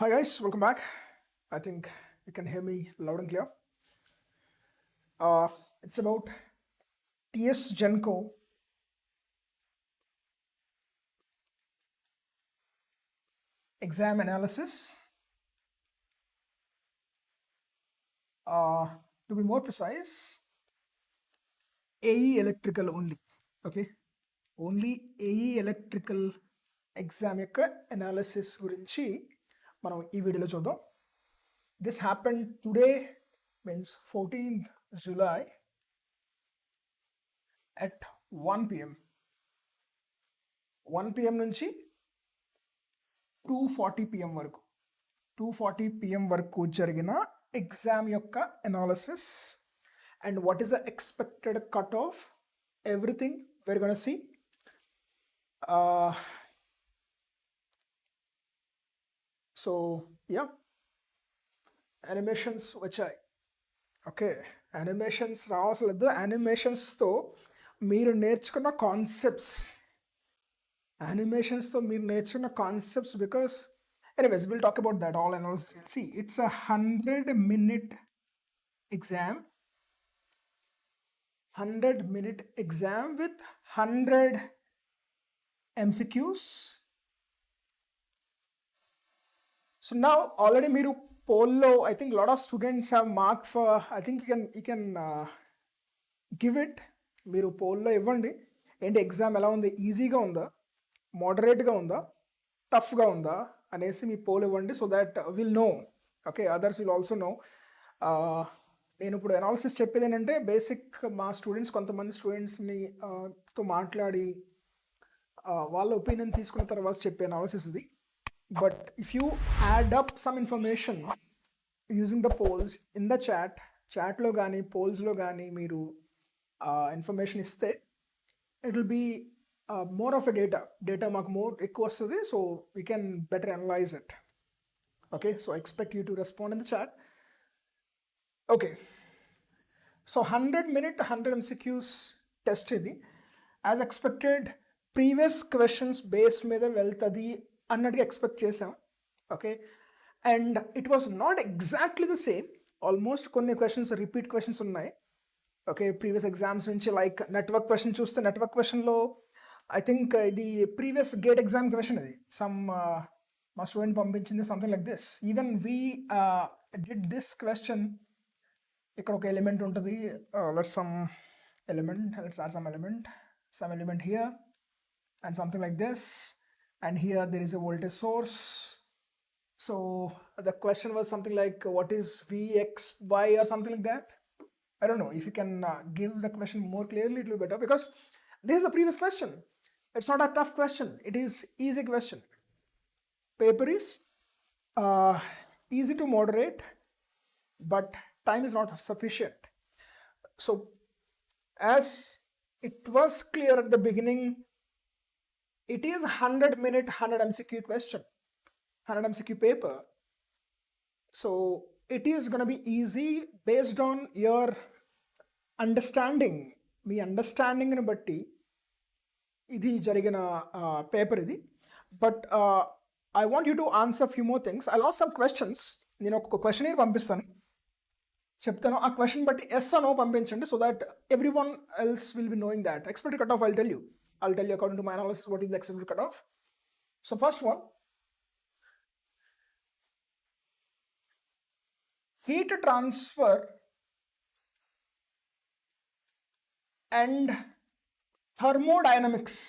Hi guys, welcome back. I think you can hear me loud and clear. It's about TSGENCO exam analysis. To be more precise, AE electrical only. Okay, only AE electrical exam యొక్క analysis గురించి మనం ఈ వీడియోలో చూద్దాం. This happened today, means 14th July at 1 p.m. 1 p.m. నుంచి 2:40 p.m. వరకు 2:40 p.m. వరకు జరిగిన ఎగ్జామ్ యొక్క analysis and what is the expected cut off everything we're gonna see. So yeah animations వచ్చాయి. ఓకే, యానిమేషన్స్ రావట్లేదు. యానిమేషన్స్తో మీరు నేర్చుకున్న concepts because anyways we'll talk about that all analysis. We'll see it's a 100-minute exam, 100-minute exam with 100 MCQs. So now already మీరు poll I think a lot of students have marked for. I think you can give it. మీరు పోల్లో ఇవ్వండి, ఏంటి exam ఎలా ఉంది, ఈజీగా ఉందా, మోడరేట్గా ఉందా, టఫ్గా ఉందా అనేసి మీ పోల్ ఇవ్వండి. So that will know. Okay, others will also know. నేను ఇప్పుడు అనాలిసిస్ చెప్పేది ఏంటంటే బేసిక్ మా స్టూడెంట్స్, కొంతమంది స్టూడెంట్స్ని తో మాట్లాడి వాళ్ళ ఒపీనియన్ తీసుకున్న తర్వాత చెప్పే అనాలిసిస్ ఇది. But if you add up some information using the polls in the చాట్లో కానీ పోల్స్లో కానీ మీరు ఇన్ఫర్మేషన్ ఇస్తే it will be more of a data మాకు more ఎక్కువ వస్తుంది. So we can better analyze it. Okay, so I expect you to respond in the chat. Okay, so 100-minute 100 MCQs test ఇది. As expected previous questions base మీద వెళ్తుంది అన్నట్టుగా expect చేసాం. Okay, and it was not exactly the same. Almost కొన్ని questions repeat questions ఉన్నాయి. Okay, previous exams నుంచి. Like network question చూస్తే network క్వశ్చన్లో ఐ థింక్ ఇది ప్రీవియస్ గేట్ ఎగ్జామ్ క్వశ్చన్ అది. మా స్టూడెంట్ పంపించింది something like this. Even we did this question. ఇక్కడ ఒక ఎలిమెంట్ ఉంటుంది, let's add some element here and something like this, and here there is a voltage source. So the question was something like what is VXY or something like that. I don't know. If you can give the question more clearly, it will be better, because this is a previous question. It's not a tough question. It is easy question. Paper is easy to moderate, but time is not sufficient. So as it was clear at the beginning, it is 100-minute 100 MCQ question, 100 MCQ paper. So it is going to be easy based on your understanding. మీ అండర్స్టాండింగ్ని బట్టి ఇది జరిగిన paper ఇది. But I want you to answer few more things. I last some questions. నేను ఒక question పంపిస్తాను, చెప్తాను. ఆ question బట్టి ఎస్ అనో పంపించండి, so that every one else will be knowing that. Expected cut off I'll tell you according to my analysis what is the expected cut off. So first one, heat transfer and thermodynamics.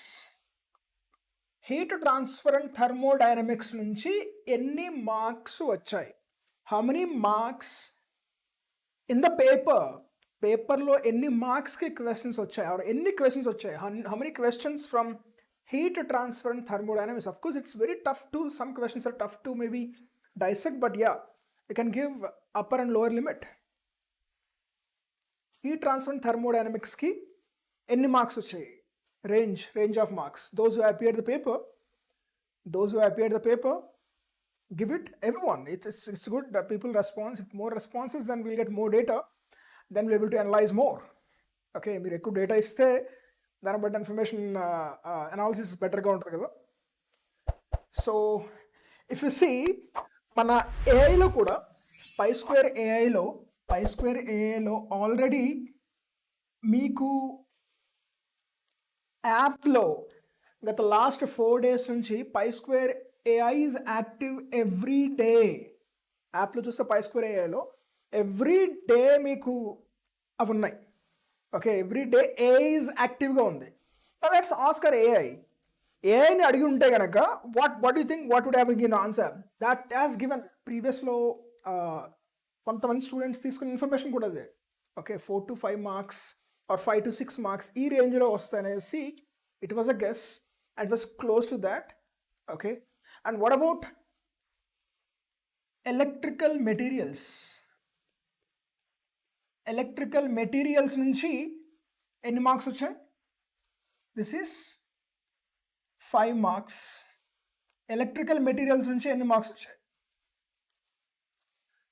Heat transfer and thermodynamics నుంచి ఎన్ని marks వచ్చాయి? How many marks in the పేపర్లో ఎన్ని మార్క్స్కి questions వచ్చాయి, or ఎన్ని questions వచ్చాయి? How many questions from heat transfer and thermodynamics? Of course it's very tough to, some questions are tough to maybe dissect, but yeah, you can give upper and lower limit. Heat transfer and thermodynamics ki ఎన్ని marks వచ్చాయి? range of marks. Those who appear the paper, give it. Everyone, it's good that people respond. If more responses, then we'll get more data, then we'll be able to analyze more. Okay, మీరు ఎక్కువ data ఇస్తే దాన్ని బట్టి information analysis బెటర్గా ఉంటుంది కదా. So if you see మన ఏఐలో కూడా పై స్క్వేర్ ఏఐలో ఆల్రెడీ మీకు యాప్లో గత లాస్ట్ 4 days నుంచి pi square AI is active every day. యాప్లో చూస్తే పై స్క్వేర్ ఏఐలో ఎవ్రీ డే మీకు అవి ఉన్నాయి. Okay, every day AI is యాక్టివ్గా ఉంది. లెట్స్ ఆస్కర్ ఏఐని అడిగి ఉంటే కనుక what you think what would have given answer? That has given ప్రీవియస్లో కొంతమంది స్టూడెంట్స్ తీసుకున్న ఇన్ఫర్మేషన్ కూడా అదే. Okay, 4 to 5 marks or 5 to 6 marks ఈ రేంజ్లో వస్తాయనేసి it was a guess and it was close to that. Okay, and what about electrical materials నుంచి ఎన్ని మార్క్స్ వచ్చాయి? This is 5 marks. Electrical materials నుంచి ఎన్ని మార్క్స్ వచ్చాయి?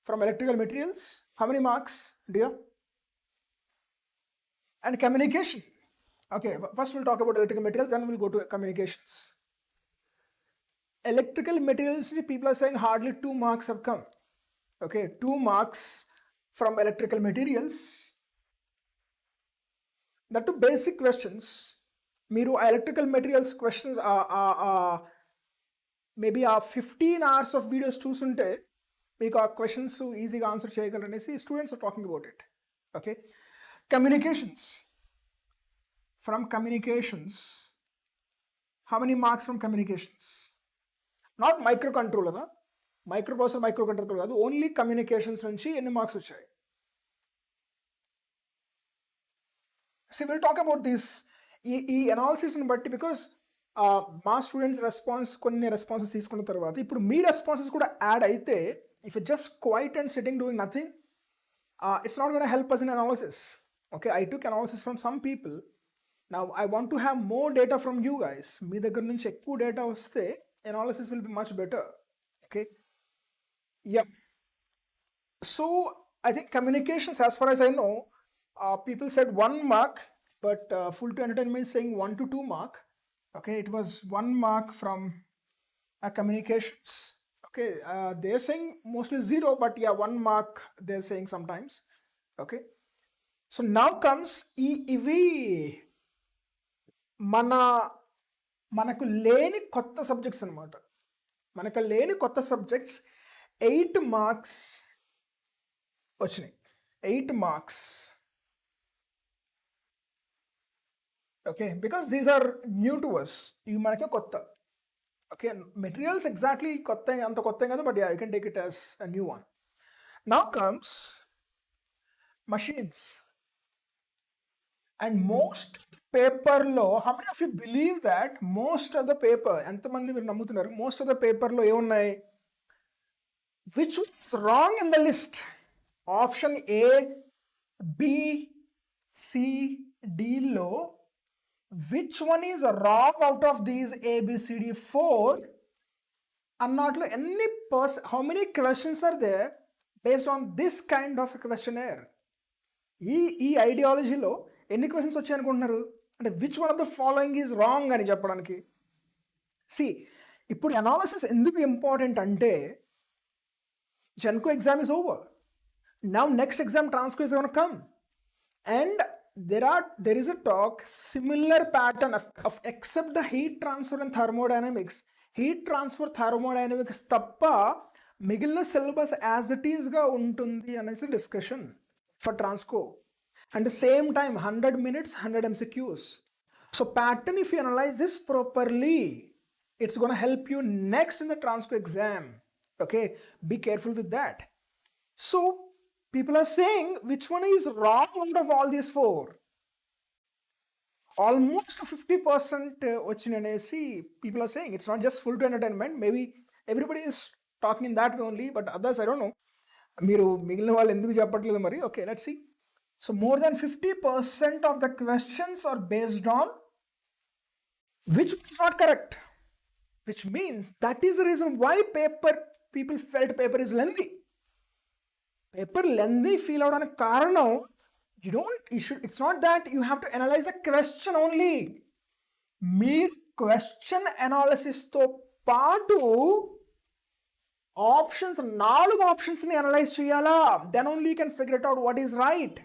From electrical materials how many marks dear? And communication. Okay, first we'll talk about electrical materials, then we'll go to communications. Electrical materials, people are saying hardly 2 marks have come. Okay, 2 marks from electrical materials. That two basic questions. Meeru electrical materials questions are maybe 15 hours of videos చూసుంటే మీకు ఆ questions ఈజీగా answer చేయగలరనేసి students are talking about it. Okay, communications. From communications, how many marks from communications? Not microcontroller, microprocessor, microcontroller కాదు, only communications నుంచి ఎన్ని marks వచ్చాయి? So will talk about this ఈ అనాలిసిస్ని బట్టి, బికాస్ మా స్టూడెంట్స్ కొన్ని రెస్పాన్సెస్ తీసుకున్న తర్వాత ఇప్పుడు మీ రెస్పాన్సెస్ కూడా యాడ్ అయితే, if you just quiet and sitting doing nothing, it's not going to help us in analysis. Okay, I took analysis from some people. Now I want to have more data from you guys. మీ దగ్గర నుంచి ఎక్కువ data వస్తే analysis will be much better. Okay, yeah. So I think communications, as far as I know, people said 1 mark, but Full to Entertainment is saying 1 to 2 mark. Okay, it was 1 mark from communications. Okay, they're saying mostly 0, but yeah, 1 mark they're saying sometimes. Okay, so now comes ఇవి మనకు లేని కొత్త subjects అనమాట. మనకు లేని కొత్త subjects 8 marks వచ్చినాయి. 8 marks. Okay, because these are new to us. ఇవి మనకే కొత్త. Okay, materials exactly anta kotta kaadu, but yeah, you can take it as a new one. Now comes machines. And most paper lo, how many of you believe that most of the paper, enta mandi meer nammutunnaru, most of the paper lo emunnai, which was wrong in the list? Option A, B, C, D lo which one is wrong out of these A, B, C, D, 4? Annatlo any person, how many questions are there based on this kind of a questionnaire? ఈ ఐడియాలజీలో ఎన్ని questions వచ్చాయి అనుకుంటున్నారు? అంటే which one of the following is wrong అని చెప్పడానికి. ఇప్పుడు analysis ఎందుకు important అంటే, Genco exam is over. Now next exam transcript is going to come, and there is a talk similar pattern of except the heat transfer and thermodynamics. Heat transfer thermodynamics తప్ప మిగిలిన syllabus as it ఈస్గా ఉంటుంది అనేసి discussion for Transco. And the same time 100 minutes 100 MCQs. So pattern, if you analyze this properly, it's going to help you next in the transco exam. Okay, be careful with that. So people are saying which one is wrong out of all these 4? Almost 50% వచ్చి people are saying it's not just full to entertainment. Maybe everybody is talking in that way only, but others I don't know. మీరు మిగిలిన వాళ్ళు ఎందుకు చెప్పట్లేదు మరి? Okay, let's see. So more than 50% of the questions are based on which is not correct, which means that is the reason why people felt paper is lengthy. Paper lengthy feel out on a karanam. It's not that you have to analyze the question only. Mere question analysis to పాటు options 4 ఆప్షన్స్ని analyse చేయాలా, then only you can figure it out what is right,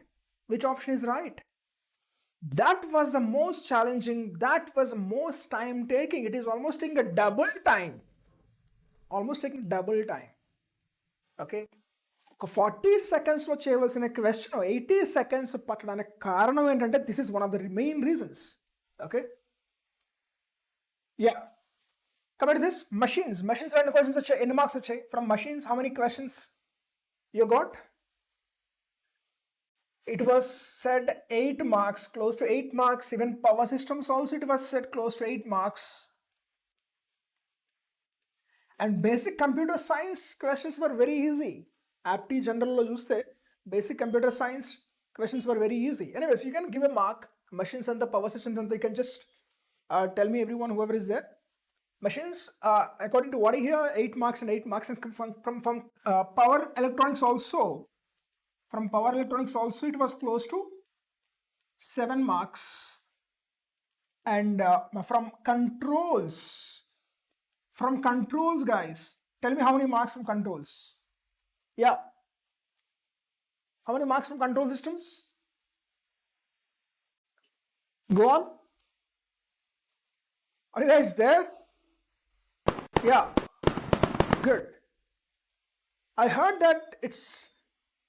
which option is right. That was the most challenging, that was the most time taking. It is almost taking a double time. Okay. ఒక 40 సెకండ్స్లో చేయవలసిన question 80 seconds పట్టడానికి కారణం ఏంటంటే this is one of the main reasons. Okay, yeah. కాబట్టి this machines 2 questions వచ్చాయి. ఎన్ని marks వచ్చాయి from machines? How many questions you got? It was said 8 marks, close to 8 marks. Even power systems also it was said close to 8 marks. And basic computer science questions were very easy. Apti general lo chuste basic computer science questions were very easy. Anyways, you can give a mark. Machines and the power systems, and you can just tell me everyone, whoever is there. Machines, according to what I hear, 8 marks and 8 marks. And from power electronics also. From power electronics also it was close to 7 marks. And from controls guys, tell me how many marks from controls? Yeah, how many marks from control systems? Go on, are you guys there? Yeah, good. I heard that it's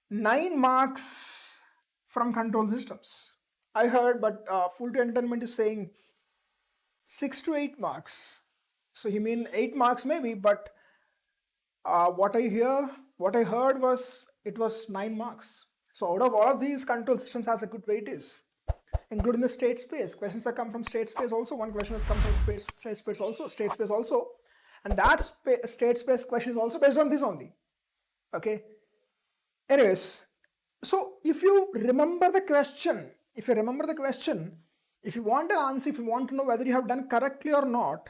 9 marks from control systems. I heard, but full to entertainment is saying 6 to 8 marks. So he mean 8 marks maybe, but what I heard was it was 9 marks. So out of all of these, control systems has a good weightage, including the state space. Questions have come from state space also. One question has come from state space also, and that state space question is also based on this only. Okay. Anyways, so if you remember the question, if you want an answer, if you want to know whether you have done correctly or not,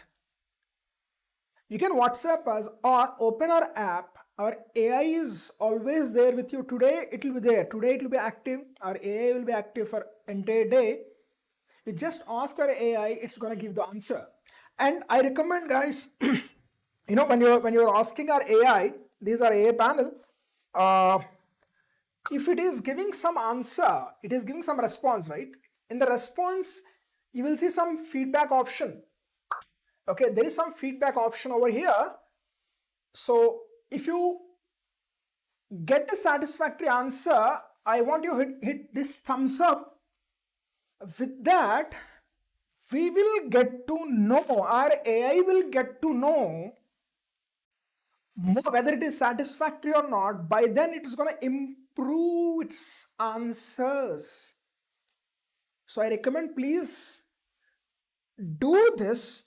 you can WhatsApp us or open our app. Our AI is always there with you. Today it will be there. Today it will be active. Our AI will be active for entire day. You just ask our AI, it's going to give the answer. And I recommend, guys, you know, when you're asking our AI, these are AI panel, if it is giving some answer, it is giving some response, right? In the response, you will see some feedback option. Okay, there is some feedback option over here. So if you get a satisfactory answer, I want you to hit this thumbs up. With that, we will get to know, our AI will get to know more whether it is satisfactory or not. By then it is going to improve its answers. So I recommend, please do this.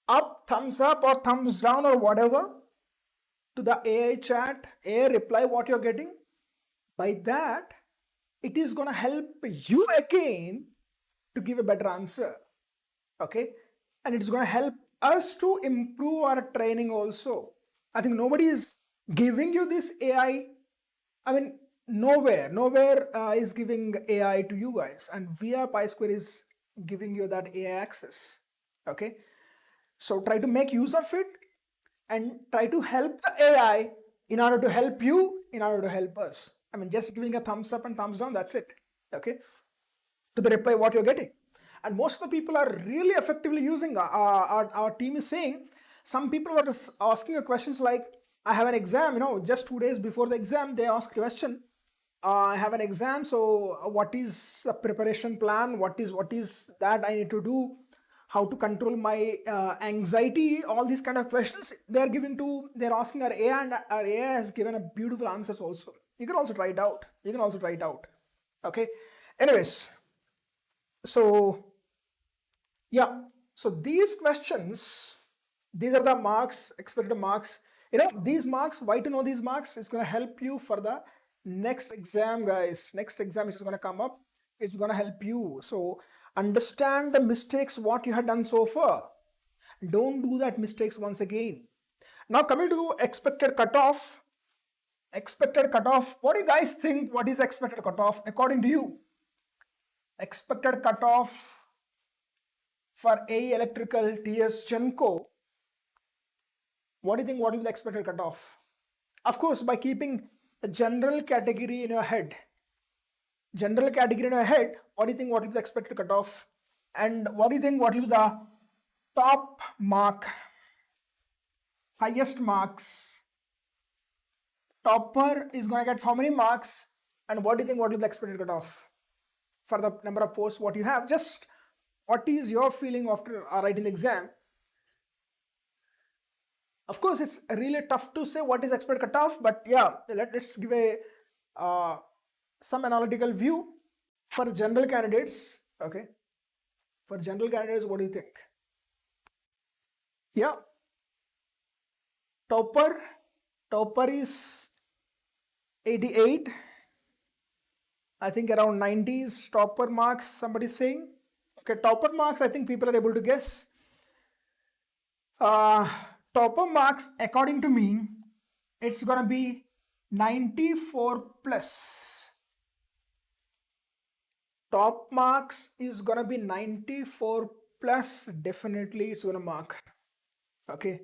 Up, thumbs up or thumbs down or whatever to the AI chat, AI reply what you're getting. By that, it is going to help you again to give a better answer. Okay, and it's going to help us to improve our training also. I think nobody is giving you this AI. I mean, nowhere is giving AI to you guys, and VR Pi Square is giving you that AI access. Okay, so try to make use of it and try to help the AI in order to help you, in order to help us. I mean, just giving a thumbs up and thumbs down, that's it. Okay, to the reply what you're getting. And most of the people are really effectively using, our team is saying, some people were asking questions like, I have an exam, you know, just 2 days before the exam, they ask a question, I have an exam, so what is a preparation plan, what is that I need to do, how to control my anxiety, all these kind of questions they're asking our AI, and our AI has given a beautiful answers also. You can also try it out. Okay, anyways, so yeah, so these questions, these are the marks, expected marks. You know, these marks, why to know these marks? It's going to help you for the next exam, guys. Next exam is going to come up, it's going to help you. So understand the mistakes what you have done so far. Don't do that mistakes once again. Now coming to expected cutoff. What do you guys think? What is expected cutoff according to you? Expected cutoff for AE Electrical TSGENCO What do you think? What will be the expected cutoff? Of course, by keeping a general category in your head. General category in your head, what do you think? What will be the expected cutoff? And what do you think? What will be the top mark? Highest marks. Topper is going to get how many marks? And what do you think? What will be the expected cutoff for the number of posts what you have? Just what is your feeling after writing the exam? Of course, it's really tough to say what is expected cutoff, but yeah, let's give a some analytical view for general candidates. Okay, for general candidates, what do you think? Yeah, topper is 88. I think around 90s topper marks, somebody's saying. Okay, topper marks, I think people are able to guess. Topper marks, according to me, it's gonna be 94 plus. Top marks is gonna be 94 plus. Definitely it's gonna mark. Okay,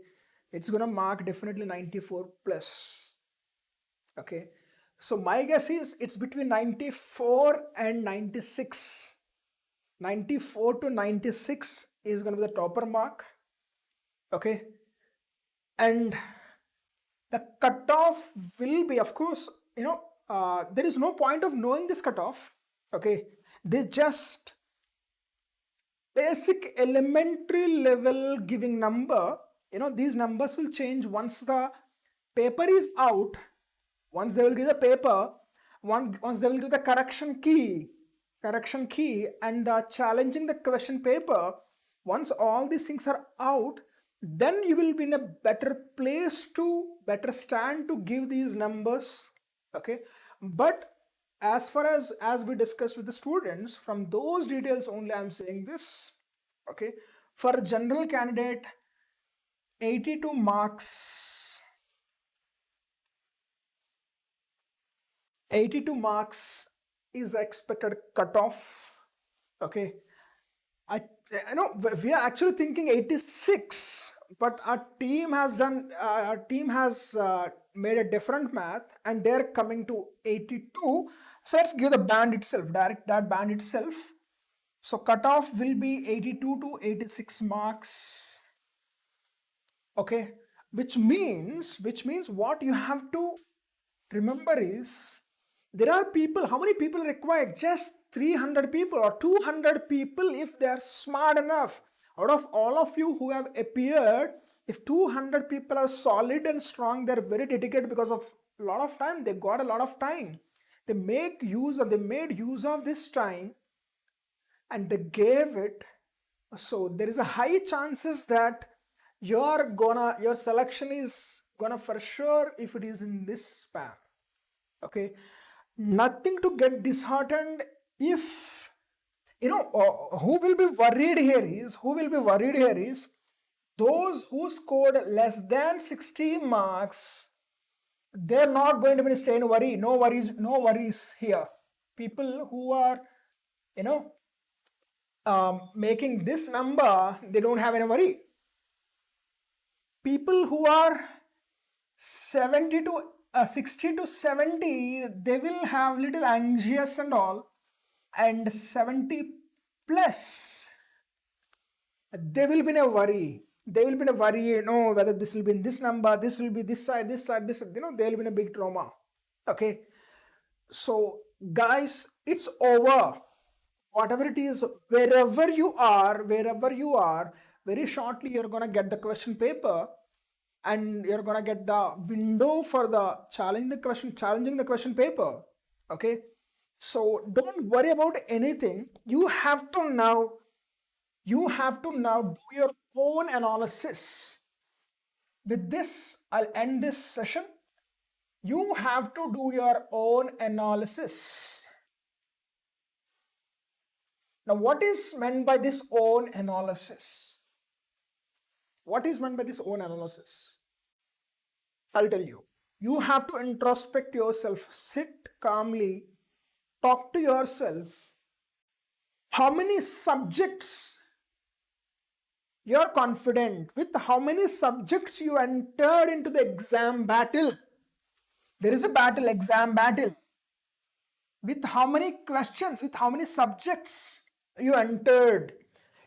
it's gonna mark definitely 94 plus. Okay, so my guess is it's between 94 and 96. 94 to 96 is gonna be the topper mark. Okay, and the cutoff will be, of course, there is no point of knowing this cutoff. Okay, they just basic elementary level giving number. These numbers will change once the paper is out. Once they will give the paper, once they will give the correction key and the challenging the question paper, once all these things are out, then you will be in a better place to better stand to give these numbers. Okay, but as far as we discussed with the students, from those details only I'm saying this. Okay, for a general candidate, 82 marks. 82 marks is the expected cutoff. Okay, I know we are actually thinking 86, but our team has made a different math and they're coming to 82. So let's give the band itself, direct that band itself. So cutoff will be 82 to 86 marks. Okay, which means what you have to remember is there are people, how many people are required? Just 300 people or 200 people if they are smart enough. Out of all of you who have appeared, if 200 people are solid and strong, they're very dedicated because of a lot of time. They got a lot of time. They made use of this time and they gave it. So there is a high chances that your selection is gonna for sure if it is in this span. Okay, nothing to get disheartened. If who will be worried here is those who scored less than 60 marks. They're not going to be staying worry. No worries here. People who are making this number, they don't have any worry. People who are 60 to 70, they will have little anxious and all, and 70 plus, they will be in a worry. Whether this will be in this number, this will be this side, this, they will be in a big trauma. Okay, so guys, it's over. Whatever it is, wherever you are, very shortly you're gonna get the question paper and you're gonna get the window for the challenging the question paper. Okay, so don't worry about anything. You have to now do your own analysis. With this, I'll end this session. You have to do your own analysis. Now, what is meant by this own analysis? What is meant by this own analysis? I'll tell you. You have to introspect yourself, sit calmly, talk to yourself. How many subjects You're confident with how many subjects you entered into the exam battle. There is a battle, exam battle. With how many questions, with how many subjects you entered.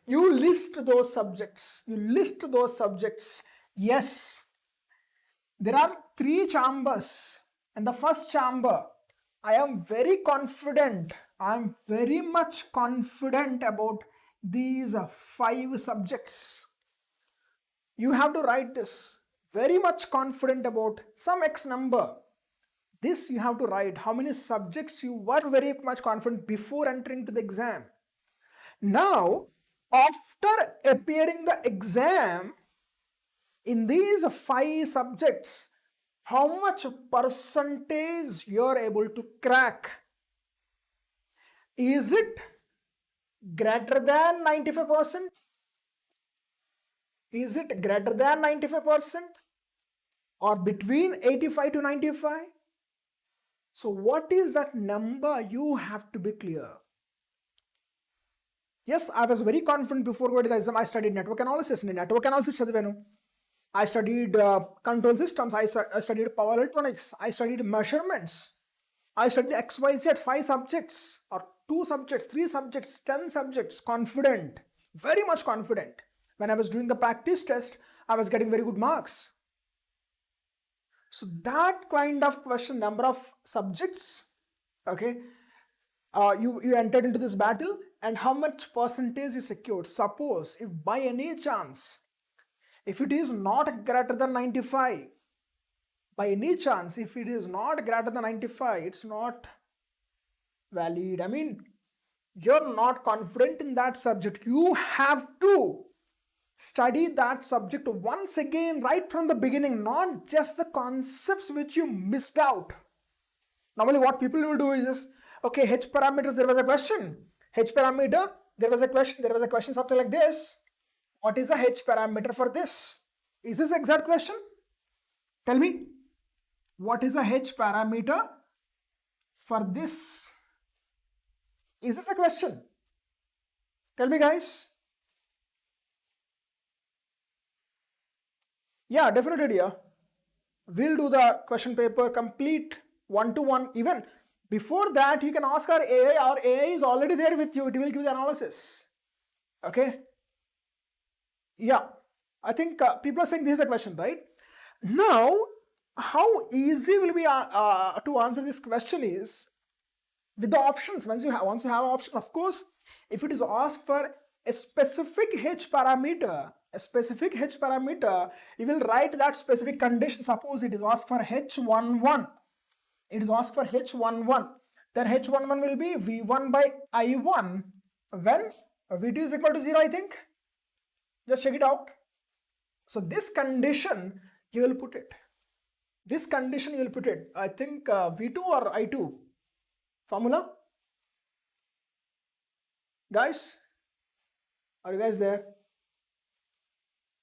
You list those subjects. You list those subjects. Yes, there are 3 chambers. In the first chamber, I am very confident. I am very much confident about these 5 subjects. You have to write this. Very much confident about some X number. This you have to write. How many subjects you were very much confident before entering to the exam. Now, after appearing the exam, in these 5 subjects, how much percentage you are able to crack? Is it greater than 95%? Is it greater than 95%? Or between 85 to 95? So what is that number? You have to be clear. Yes, I was very confident before going to the exam. I studied network analysis. Network analysis I studied control systems. I studied power electronics. I studied measurements. I studied XYZ, 5 subjects or 2 subjects, 3 subjects, 10 subjects. Confident, very much confident. When I was doing the practice test, I was getting very good marks. So that kind of question, number of subjects, okay, you entered into this battle, and how much percentage you secured. Suppose if by any chance, if it is not greater than 95, by any chance, if it is not greater than 95, it's not valid. I mean, you're not confident in that subject. You have to study that subject once again right from the beginning, not just the concepts which you missed out. Normally what people will do is this, okay, H parameters, there was a question. H parameter, there was a question something like this. What is a H parameter for this? Is this the exact question? Tell me, what is a H parameter for this? Is this a question? Tell me, guys. Yeah, definitely, dear. We'll do the question paper complete 1-to-1. Even before that, you can ask our AI. Our AI is already there with you. It will give the analysis. Okay. Yeah, I think people are saying this is a question, right? Now, how easy will be to answer this question is with the options. Once you have option, of course, if it is asked for a specific H parameter, you will write that specific condition. Suppose it is asked for H11. It is asked for H11. Then H11 will be V1 by I1 when V2 is equal to 0, I think. Just check it out. So this condition you will put it. This condition you will put it. I think V2 or I2 formula. Guys, are you guys there?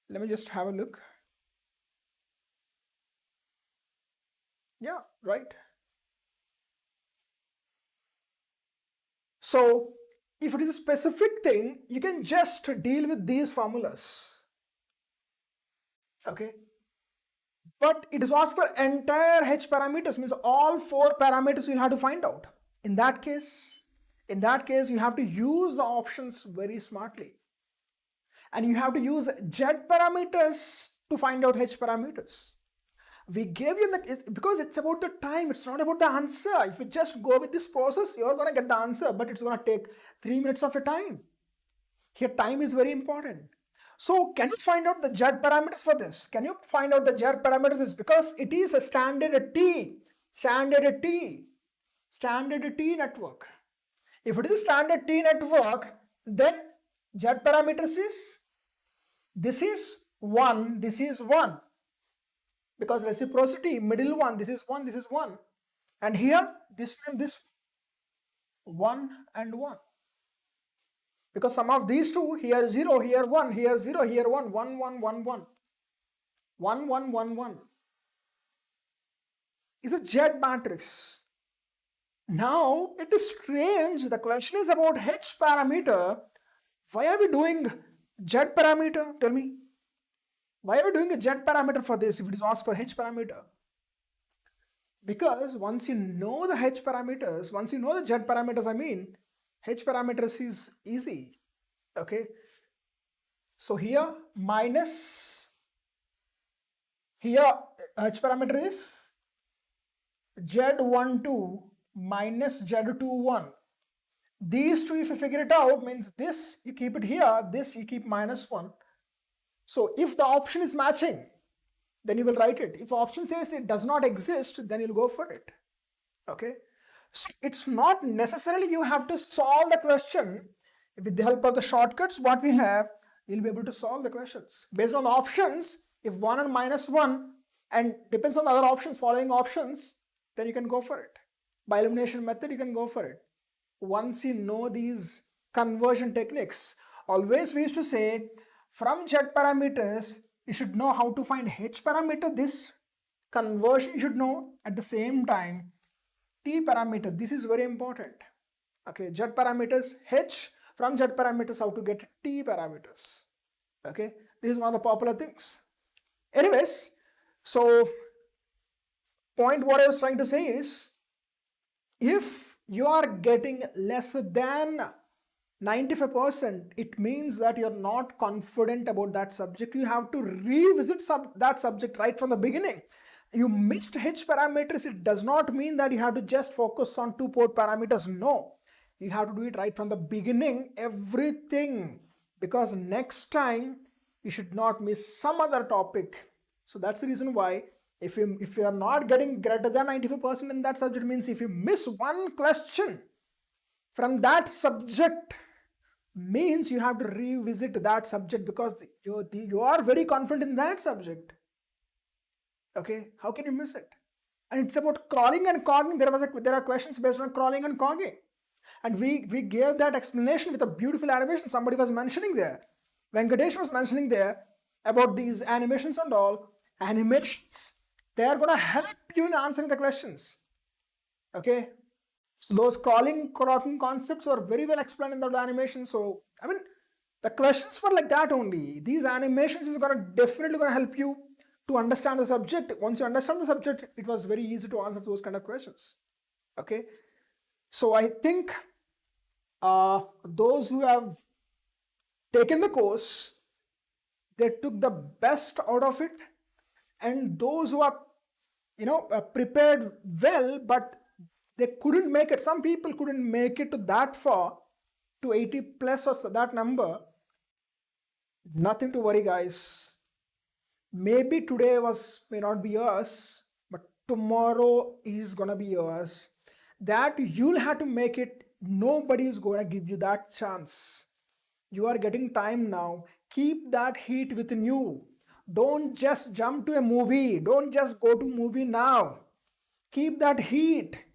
Let me just have a look. Yeah, right. So if it is a specific thing, you can just deal with these formulas. Okay. But it is asked for entire H parameters, means all 4 parameters you have to find out. In that case, you have to use the options very smartly. And you have to use Z parameters to find out H parameters. We gave you because it's about the time, it's not about the answer. If you just go with this process, you're going to get the answer, but it's going to take 3 minutes of your time. Here, time is very important. So, can you find out the Z parameters for this? Can you find out the Z parameters? Is because it is a standard T network. If it is a standard T network, then Z parameters is this is 1, this is 1. Because reciprocity, middle one, this is 1, this is 1. And here, this one, this 1 and 1. Because some of these two, here 0, here 1, here 0, here 1, 1, 1, 1, 1. 1, 1, 1, 1. Is a Z matrix. Now, it is strange. The question is about H parameter. Why are we doing Z parameter, tell me. Why are we doing a Z parameter for this if it is asked for H parameter? Because once you know the H parameters, once you know the Z parameters, I mean, H parameters is easy. Okay. So here minus, here H parameter is Z12 minus Z21. These two, if you figure it out, means this you keep it here, this you keep -1. So if the option is matching, then you will write it. If option says it does not exist, then you'll go for it. Okay. So it's not necessarily you have to solve the question. With the help of the shortcuts, what we have, you'll be able to solve the questions. Based on the options, if 1 and -1, and depends on the other options, following options, then you can go for it. By elimination method, you can go for it. Once you know these conversion techniques, always we used to say, from Z parameters, you should know how to find H parameter. This conversion you should know. At the same time, T parameter, this is very important. Okay, Z parameters, H, from Z parameters, how to get T parameters. Okay, this is one of the popular things. Anyways, so point what I was trying to say is, if you are getting less than 95%, it means that you're not confident about that subject. You have to revisit that subject right from the beginning. You missed H parameters. It does not mean that you have to just focus on 2 port parameters. No, you have to do it right from the beginning, everything, because next time you should not miss some other topic. So that's the reason why if you are not getting greater than 95% in that subject, means if you miss one question from that subject, means you have to revisit that subject, because you are very confident in that subject. Okay, how can you miss it? And it's about crawling and cogging. There are questions based on crawling and cogging, and we gave that explanation with a beautiful animation. Somebody was mentioning there, Venkatesh was mentioning there about these animations and all. Animations, they are going to help you in answering the questions. Okay, so those crawling concepts are very well explained in the animation. So I mean, the questions were like that only. These animations is definitely going to help you to understand the subject. Once you understand the subject, it was very easy to answer those kind of questions. Okay, so I think those who have taken the course, they took the best out of it, and those who are prepared well, but they couldn't make it. Some people couldn't make it to that far, to 80 plus or that number. Nothing to worry, guys. Maybe today may not be yours, but tomorrow is gonna be yours. That you'll have to make it. Nobody is gonna give you that chance. You are getting time now. Keep that heat within you. Don't just jump to a movie. Don't just go to movie now. Keep that heat.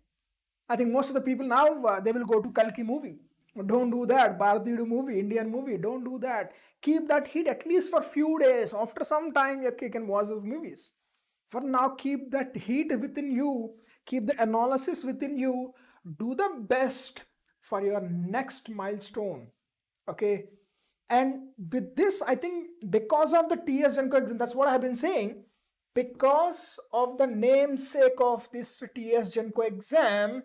I think most of the people now, they will go to Kalki movie. Don't do that. Bharatiya movie, Indian movie. Don't do that. Keep that heat at least for few days. After some time, you can watch those movies. For now, keep that heat within you. Keep the analysis within you. Do the best for your next milestone. Okay. And with this, I think because of the TSGENCO exam, that's what I have been saying. Because of the namesake of this TSGENCO exam,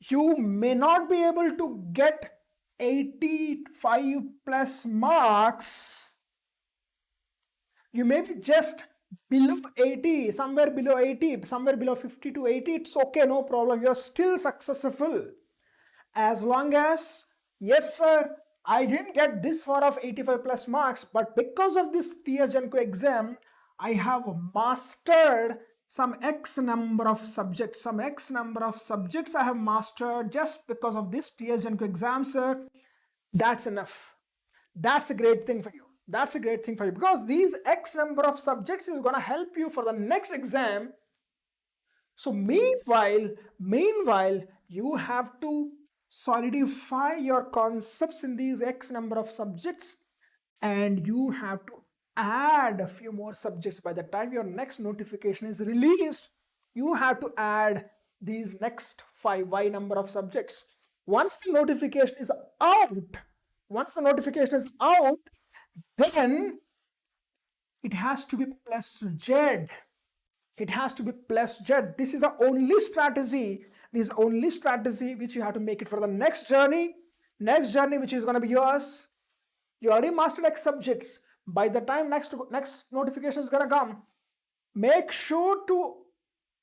you may not be able to get 85 plus marks. You may be just below 80, somewhere below 80, somewhere below 50 to 80. It's okay, no problem. You're still successful. As long as, yes sir, I didn't get this far of 85 plus marks, but because of this TSGENCO exam, I have mastered some X number of subjects. Some X number of subjects I have mastered just because of this TSGENCO exam, sir. That's enough. That's a great thing for you. That's a great thing for you, because these X number of subjects is going to help you for the next exam. So meanwhile, you have to solidify your concepts in these X number of subjects, and you have to add a few more subjects. By the time your next notification is released, you have to add these next 5 Y number of subjects. Once the notification is out, Once the notification is out, then it has to be plus Z. It has to be plus Z. This is the only strategy. This is the only strategy which you have to make it for the next journey. Next journey, which is going to be yours. You already mastered X subjects. By the time next notification is going to come, make sure to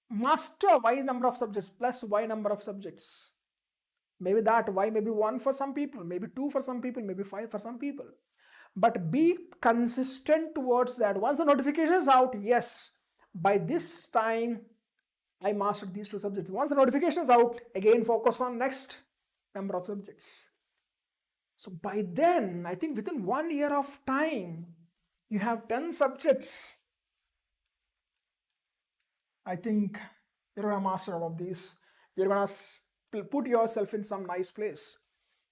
master Y number of subjects plus Y number of subjects. Maybe that Y may be 1 for some people, maybe 2 for some people, maybe 5 for some people. But be consistent towards that. Once the notification is out, yes, by this time I mastered these 2 subjects. Once the notification is out, again focus on next number of subjects. So by then, I think within 1 year of time, you have 10 subjects. I think you're going to master all of these. You're going to put yourself in some nice place.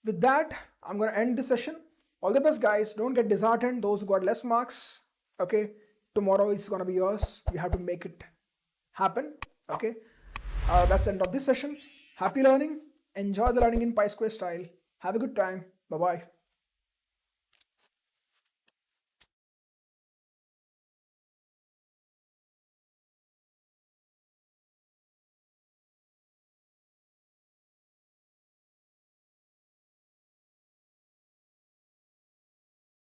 With that, I'm going to end the session. All the best, guys. Don't get disheartened. Those who got less marks, okay, tomorrow is going to be yours. You have to make it happen, okay. That's the end of this session. Happy learning. Enjoy the learning in Pi Square style. Have a good time. Bye-bye.